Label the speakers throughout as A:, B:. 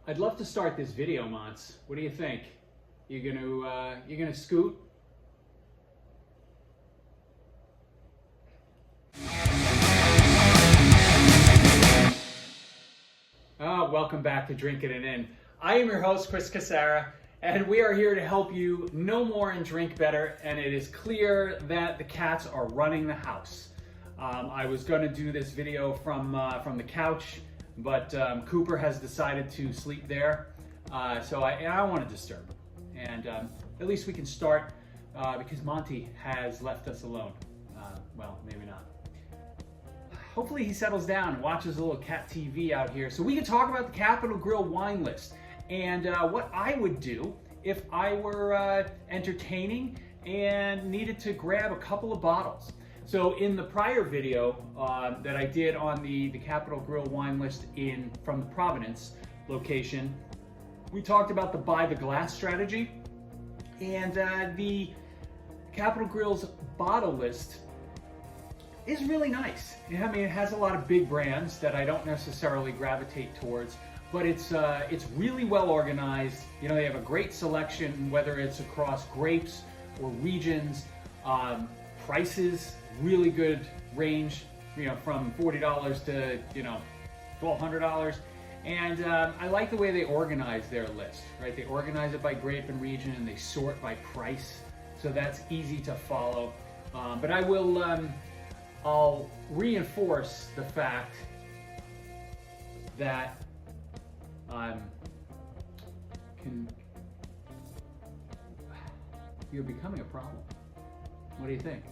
A: I'd love to start this video, Mons. What do you think? You gonna scoot? Welcome back to Drinking It In. I am your host, Chris Casara, and we are here to help you know more and drink better. And it is clear that the cats are running the house. I was going to do this video from the couch, but Cooper has decided to sleep there, so I don't want to disturb him. And at least we can start because Monty has left us alone. Well, maybe not. Hopefully he settles down and watches a little cat TV out here so we can talk about the Capital Grille wine list and what I would do if I were entertaining and needed to grab a couple of bottles. So in the prior video that I did on the Capital Grille wine list from the Providence location, we talked about the buy the glass strategy, and the Capital Grille's bottle list is really nice. I mean, it has a lot of big brands that I don't necessarily gravitate towards, but it's really well organized. You know, they have a great selection, whether it's across grapes or regions, prices, really good range, you know, from $40 to, you know, $1,200. And I like the way they organize their list, right? They organize it by grape and region, and they sort by price, so that's easy to follow. But I'll reinforce the fact that you're becoming a problem. What do you think?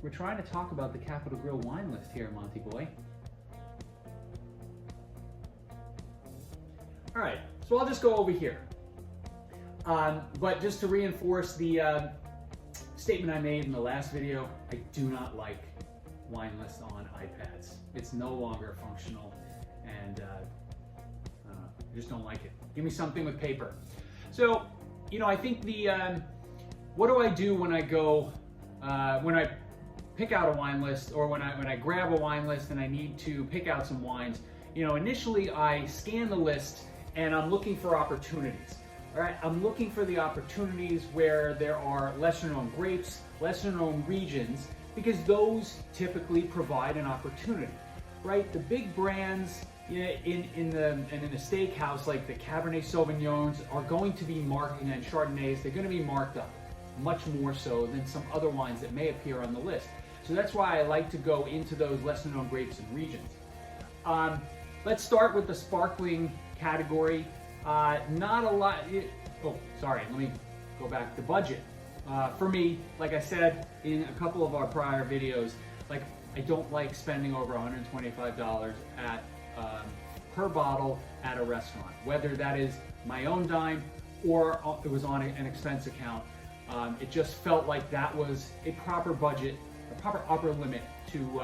A: We're trying to talk about the Capital Grille wine list here, Monty boy. All right, so I'll just go over here. But just to reinforce the statement I made in the last video, I do not like wine lists on iPads. It's no longer functional, and I just don't like it. Give me something with paper. So, you know, I think what do I do when I go, when I pick out a wine list, or when I grab a wine list and I need to pick out some wines? You know, initially I scan the list and I'm looking for opportunities. All right, I'm looking for the opportunities where there are lesser known grapes, lesser known regions, because those typically provide an opportunity, right? The big brands in the steakhouse, like the Cabernet Sauvignons, are going to be marked, and Chardonnays, they're going to be marked up much more so than some other wines that may appear on the list. So that's why I like to go into those lesser known grapes and regions. Let's start with the sparkling category. Not a lot. Let me go back to budget. For me, like I said in a couple of our prior videos, like I don't like spending over $125 per bottle at a restaurant, whether that is my own dime or it was on an expense account. It just felt like that was a proper budget, a proper upper limit to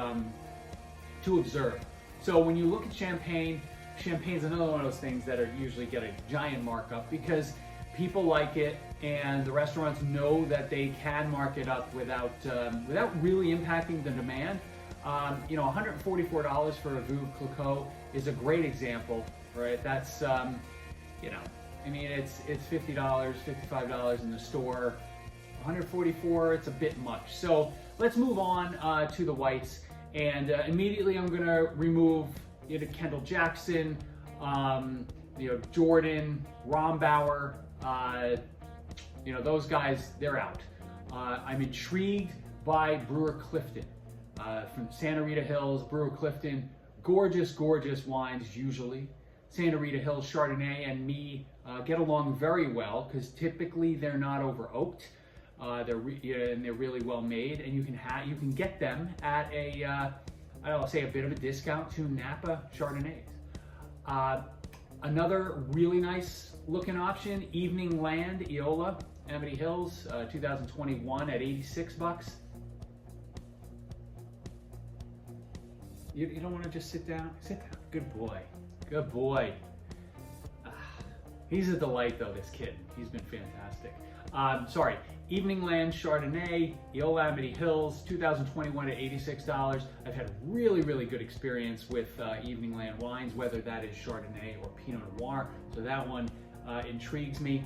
A: observe. So when you look at Champagne's another one of those things that are usually get a giant markup because people like it, and the restaurants know that they can mark it up without really impacting the demand. You know, $144 for a Veuve Clicquot is a great example, right? That's you know, I mean, it's $50, $55 in the store. $144, it's a bit much. So let's move on to the whites, and immediately I'm gonna remove Kendall Jackson, Jordan, Rombauer, those guys, they're out. I'm intrigued by Brewer Clifton from Santa Rita Hills. Brewer Clifton, gorgeous, gorgeous wines usually. Santa Rita Hills Chardonnay and me get along very well because typically they're not over oaked. They're really well made, and you can get them at I'll say a bit of a discount to Napa Chardonnays. Another really nice looking option, Evening Land Eola, Amity Hills, 2021 at $86. You don't want to just sit down? Sit down. Good boy. Good boy. He's a delight though, this kid. He's been fantastic. Sorry, Evening Land Chardonnay, Yosemite Hills, 2021 at $86. I've had really, really good experience with Evening Land wines, whether that is Chardonnay or Pinot Noir, so that one intrigues me.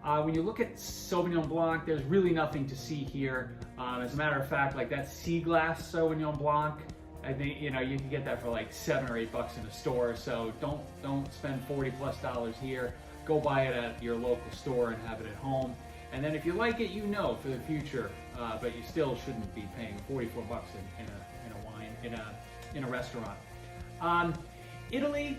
A: When you look at Sauvignon Blanc, there's really nothing to see here. As a matter of fact, like that sea glass Sauvignon Blanc, I think you can get that for like $7 or $8 in a store. So don't spend $40+ here. Go buy it at your local store and have it at home. And then if you like it, for the future. But you still shouldn't be paying $44 in a restaurant. Italy,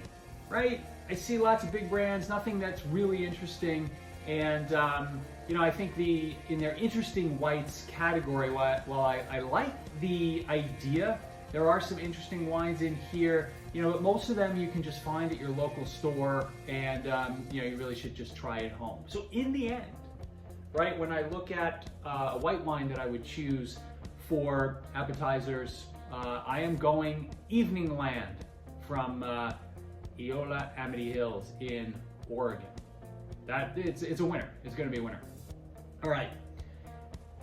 A: right? I see lots of big brands. Nothing that's really interesting. And I think in their interesting whites category, while I like the idea, there are some interesting wines in here. But most of them you can just find at your local store, and you really should just try it at home. So in the end, right, when I look at a white wine that I would choose for appetizers, I am going Evening Land from Yosemite Hills in Oregon. It's a winner. It's going to be a winner. All right,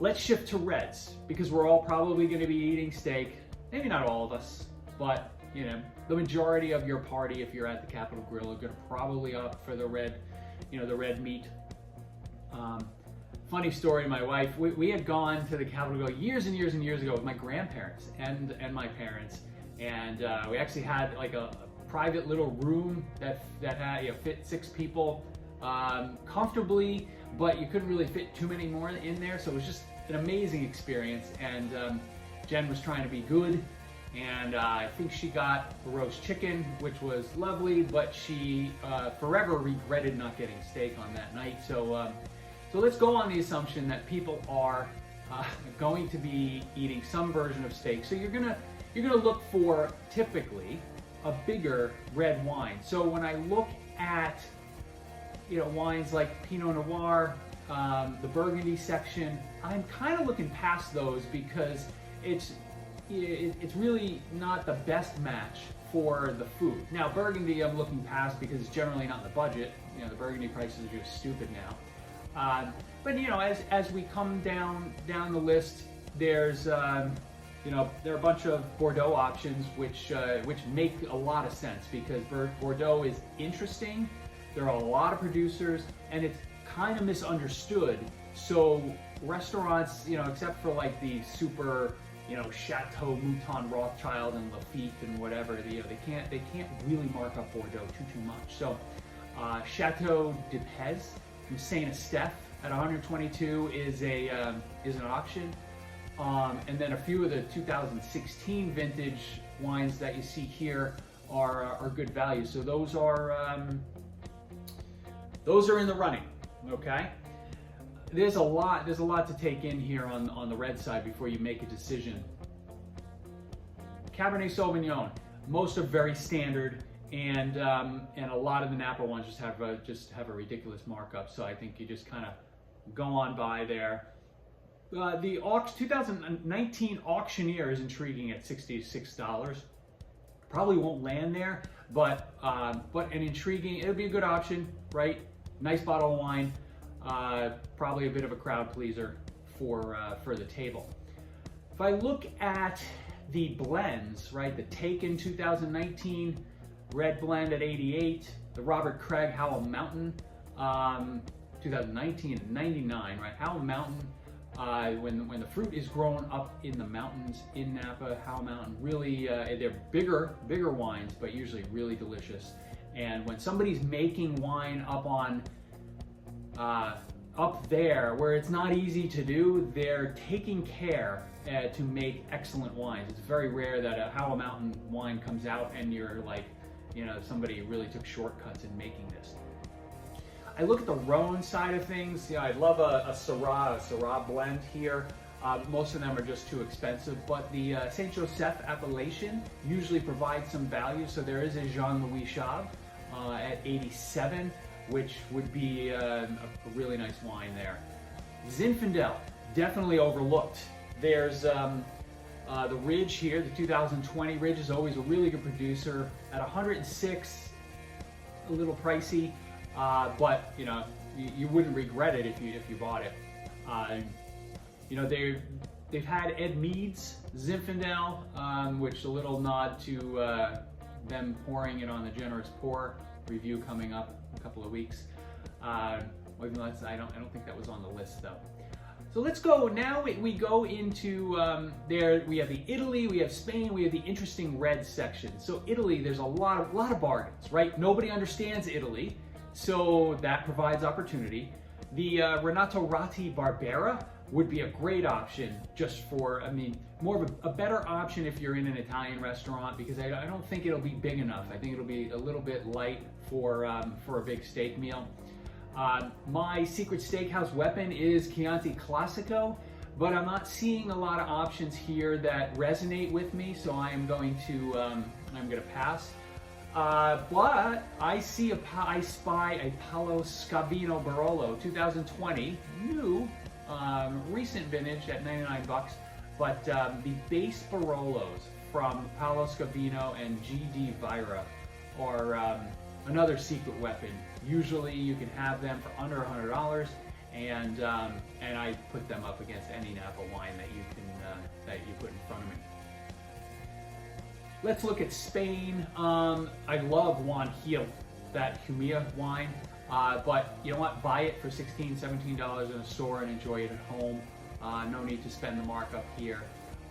A: let's shift to reds, because we're all probably going to be eating steak. Maybe not all of us, but the majority of your party, if you're at the Capital Grille, are going to probably opt for the red meat. Funny story, my wife, we had gone to the Capital Grille years and years and years ago with my grandparents and my parents, and we actually had like a private little room that had fit 6 people comfortably, but you couldn't really fit too many more in there, so it was just an amazing experience. And Jen was trying to be good, and I think she got a roast chicken, which was lovely, but she forever regretted not getting steak on that night. So let's go on the assumption that people are going to be eating some version of steak. So you're gonna look for typically a bigger red wine. So when I look at wines like Pinot Noir, the Burgundy section, I'm kind of looking past those because it's really not the best match for the food. Now Burgundy I'm looking past because it's generally not in the budget. The Burgundy prices are just stupid now. But as we come down the list, there's there are a bunch of Bordeaux options which make a lot of sense, because Bordeaux is interesting. There are a lot of producers, and it's kind of misunderstood. So restaurants, except for like the super, Chateau Mouton Rothschild and Lafite and whatever, they can't really mark up Bordeaux too much. So Chateau de Pez from Saint Estèphe at 122 is an auction, and then a few of the 2016 vintage wines that you see here are good value. So those are in the running. Okay, there's a lot to take in here on the red side before you make a decision. Cabernet Sauvignon, most are very standard, and a lot of the Napa ones just have a ridiculous markup. So I think you just kind of go on by there. The 2019 Auctioneer is intriguing at $66. Probably won't land there, but an intriguing. It'll be a good option, right? Nice bottle of wine, probably a bit of a crowd pleaser for the table. If I look at the blends, right, the Taken 2019 red blend at 88, the Robert Craig Howell Mountain 2019 at 99, right? Howell Mountain, when the fruit is grown up in the mountains in Napa, Howell Mountain, really they're bigger wines, but usually really delicious. And when somebody's making wine up there where it's not easy to do, they're taking care to make excellent wines. It's very rare that a Howell Mountain wine comes out and you're like, somebody really took shortcuts in making this. I look at the Rhone side of things. I love a Syrah blend here. Most of them are just too expensive, but the Saint Joseph appellation usually provides some value. So there is a Jean-Louis Chave at 87, which would be a really nice wine there. Zinfandel, definitely overlooked. There's the Ridge here, the 2020 Ridge is always a really good producer at 106, a little pricey, but you wouldn't regret it if you bought it. You know, they've had Ed Mead's Zinfandel, which a little nod to them pouring it on the generous pour review coming up in a couple of weeks. I don't think that was on the list though. So let's go, now we go into, we have the Italy, we have Spain, we have the interesting red section. So Italy, there's a lot of bargains, right? Nobody understands Italy, so that provides opportunity. The Renato Ratti Barbera would be a great option just for, I mean, more of a better option if you're in an Italian restaurant, because I don't think it'll be big enough. I think it'll be a little bit light for a big steak meal. My secret steakhouse weapon is Chianti Classico, but I'm not seeing a lot of options here that resonate with me, so I am going to pass. But I spy a Paolo Scavino Barolo 2020, new, recent vintage at 99 bucks. But the base Barolos from Paolo Scavino and GD Vira are another secret weapon. Usually you can have them for under $100, and I put them up against any Napa wine that you put in front of me. Let's look at Spain. I love Juan Gil, that Jumilla wine, but you know what? Buy it for $16, $17 in a store and enjoy it at home. No need to spend the markup here.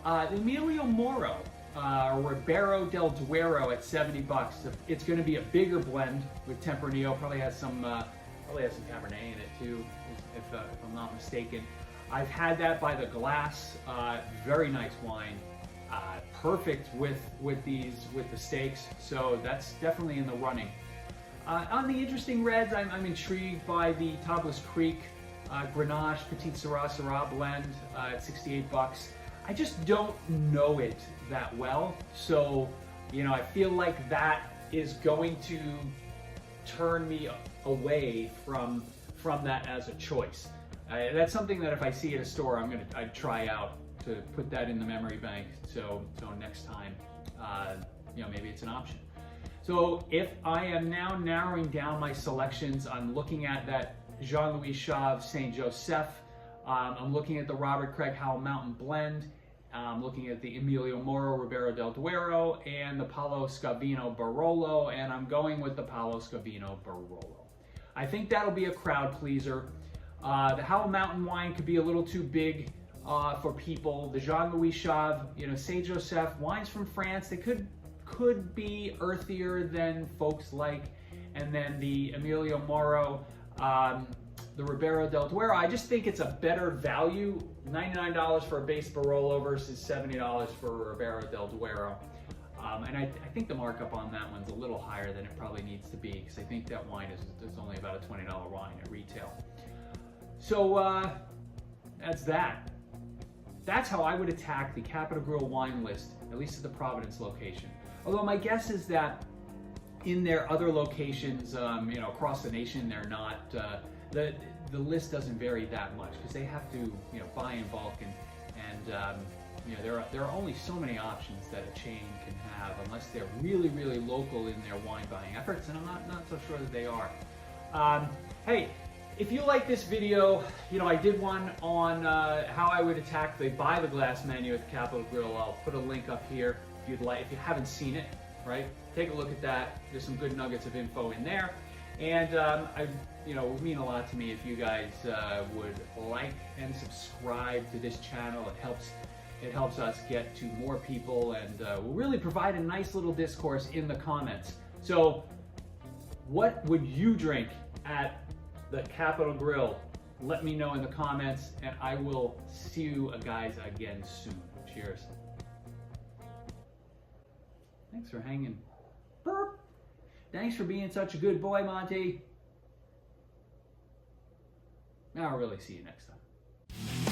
A: Emilio Moro, Ribera del Duero at 70 bucks. It's going to be a bigger blend with Tempranillo. Probably has some Cabernet in it too, if I'm not mistaken. I've had that by the glass. Very nice wine. Perfect with the steaks. So that's definitely in the running. On the interesting reds, I'm intrigued by the Tablas Creek Grenache Petite Syrah blend at 68 bucks. I just don't know it that well, so you know, I feel like that is going to turn me away from that as a choice. That's something that if I see at a store, I'd try out to put that in the memory bank. So next time, you know, maybe it's an option. So if I am now narrowing down my selections, I'm looking at that Jean-Louis Chave Saint Joseph. I'm looking at the Robert Craig Howell Mountain Blend. I'm looking at the Emilio Moro Ribera del Duero and the Paolo Scavino Barolo, and I'm going with the Paolo Scavino Barolo. I think that'll be a crowd pleaser. The Howell Mountain wine could be a little too big for people. The Jean-Louis Chave, you know, Saint Joseph, wines from France, they could be earthier than folks like. And then the Emilio Moro, the Ribera del Duero, I just think it's a better value. $99 for a base Barolo versus $70 for a Ribera del Duero. And I think the markup on that one's a little higher than it probably needs to be, because I think that wine is only about a $20 wine at retail. So that's that. That's how I would attack the Capital Grille wine list, at least at the Providence location. Although my guess is that in their other locations, you know, across the nation, they're not, the list doesn't vary that much, because they have to, you know, buy in bulk, and you know, there are only so many options that a chain can have unless they're really, really local in their wine buying efforts, and I'm not so sure that they are. Hey, if you like this video, you know, I did one on how I would attack the buy the glass menu at the Capital Grille. I'll put a link up here if you'd like, if you haven't seen it, right? Take a look at that. There's some good nuggets of info in there. And you know, it would mean a lot to me if you guys would like and subscribe to this channel. It helps us get to more people, and will really provide a nice little discourse in the comments. So, what would you drink at the Capital Grille? Let me know in the comments, and I will see you guys again soon. Cheers. Thanks for hanging. Burp. Thanks for being such a good boy, Monty. I'll really see you next time.